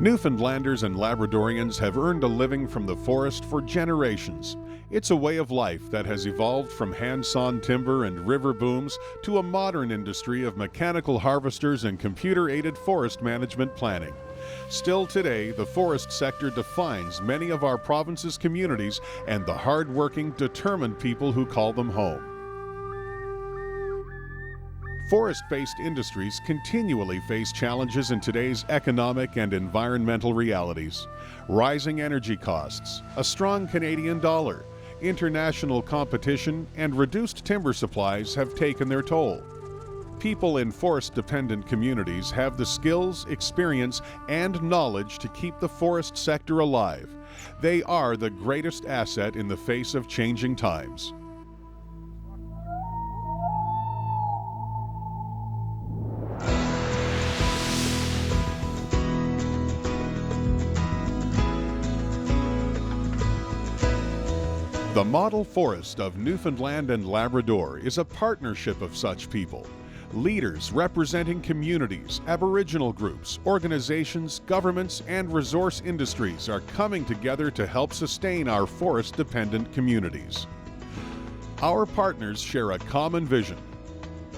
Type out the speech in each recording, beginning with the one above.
Newfoundlanders and Labradorians have earned a living from the forest for generations. It's a way of life that has evolved from hand-sawn timber and river booms to a modern industry of mechanical harvesters and computer-aided forest management planning. Still today, the forest sector defines many of our province's communities and the hard-working, determined people who call them home. Forest-based industries continually face challenges in today's economic and environmental realities. Rising energy costs, a strong Canadian dollar, international competition, and reduced timber supplies have taken their toll. People in forest-dependent communities have the skills, experience, and knowledge to keep the forest sector alive. They are the greatest asset in the face of changing times. The Model Forest of Newfoundland and Labrador is a partnership of such people. Leaders representing communities, Aboriginal groups, organizations, governments, and resource industries are coming together to help sustain our forest-dependent communities. Our partners share a common vision: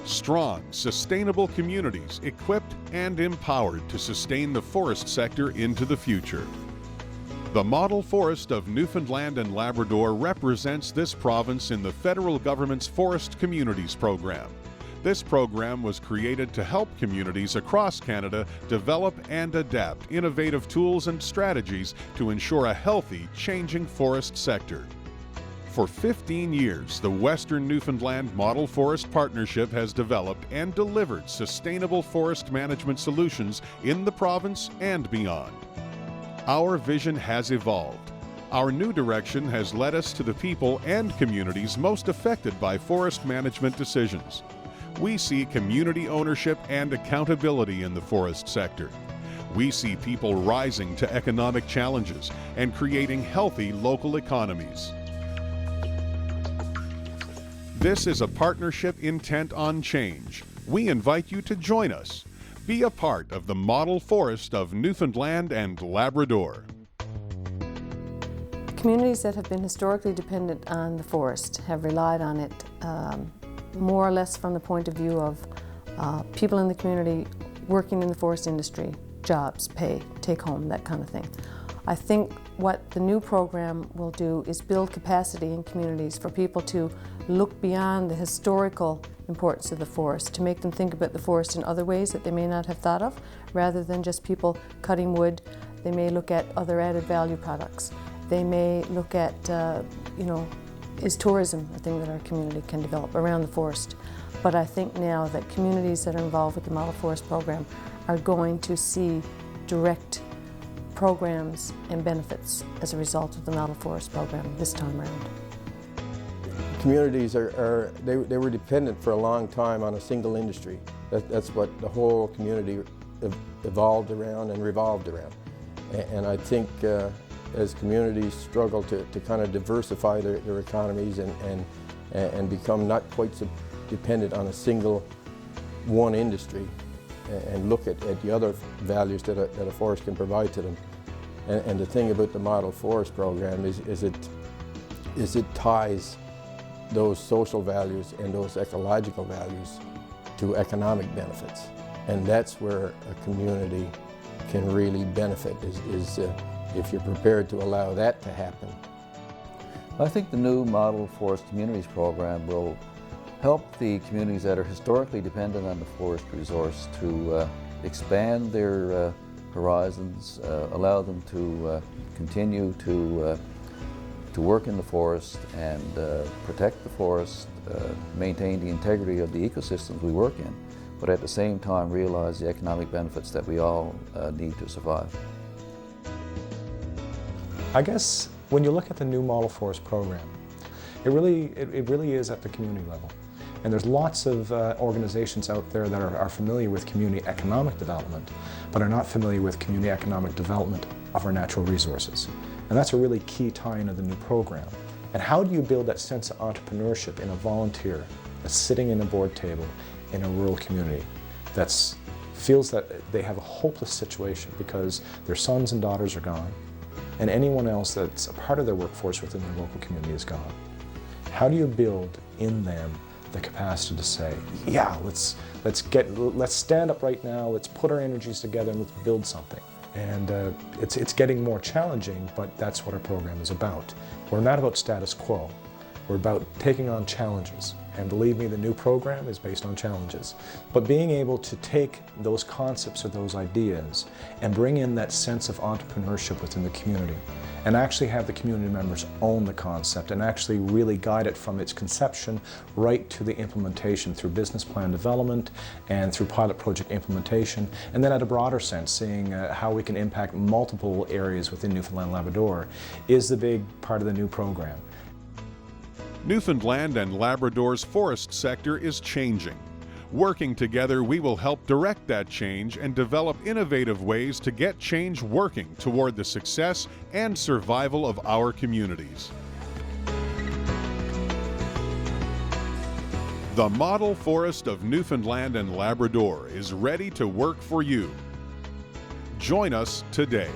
strong, sustainable communities equipped and empowered to sustain the forest sector into the future. The Model Forest of Newfoundland and Labrador represents this province in the federal government's Forest Communities program. This program was created to help communities across Canada develop and adapt innovative tools and strategies to ensure a healthy, changing forest sector. For 15 years, the Western Newfoundland Model Forest Partnership has developed and delivered sustainable forest management solutions in the province and beyond. Our vision has evolved. Our new direction has led us to the people and communities most affected by forest management decisions. We see community ownership and accountability in the forest sector. We see people rising to economic challenges and creating healthy local economies. This is a partnership intent on change. We invite you to join us. Be a part of the Model Forest of Newfoundland and Labrador. Communities that have been historically dependent on the forest have relied on it more or less from the point of view of people in the community working in the forest industry, jobs, pay, take home, that kind of thing. I think what the new program will do is build capacity in communities for people to look beyond the historical importance of the forest, to make them think about the forest in other ways that they may not have thought of. Rather than just people cutting wood, they may look at other added value products. They may look at, is tourism a thing that our community can develop around the forest? But I think now that communities that are involved with the Model Forest program are going to see direct programs and benefits as a result of the Model Forest program this time around. Communities they were dependent for a long time on a single industry. That's what the whole community evolved around and revolved around. And I think as communities struggle to kind of diversify their economies and become not quite so dependent on a single one industry, and look at the other values that a forest can provide to them. And the thing about the Model Forest program is it ties those social values and those ecological values to economic benefits. And that's where a community can really benefit, is if you're prepared to allow that to happen. I think the new Model Forest Communities program will help the communities that are historically dependent on the forest resource to expand their horizons, allow them to continue to work in the forest and protect the forest, maintain the integrity of the ecosystems we work in, but at the same time realize the economic benefits that we all need to survive. I guess when you look at the new Model Forest program, it really is at the community level. And there's lots of organizations out there that are familiar with community economic development, but are not familiar with community economic development of our natural resources. And that's a really key tie-in of the new program. And how do you build that sense of entrepreneurship in a volunteer that's sitting in a board table in a rural community? that feels that they have a hopeless situation because their sons and daughters are gone, and anyone else that's a part of their workforce within their local community is gone. How do you build in them the capacity to say, yeah, let's stand up right now, let's put our energies together and let's build something. And it's getting more challenging, but that's what our program is about. We're not about status quo. We're about taking on challenges. And believe me, the new program is based on challenges. But being able to take those concepts or those ideas and bring in that sense of entrepreneurship within the community and actually have the community members own the concept and actually really guide it from its conception right to the implementation through business plan development and through pilot project implementation, and then at a broader sense, seeing how we can impact multiple areas within Newfoundland and Labrador is the big part of the new program. Newfoundland and Labrador's forest sector is changing. Working together, we will help direct that change and develop innovative ways to get change working toward the success and survival of our communities. The model forest of Newfoundland and Labrador is ready to work for you. Join us today.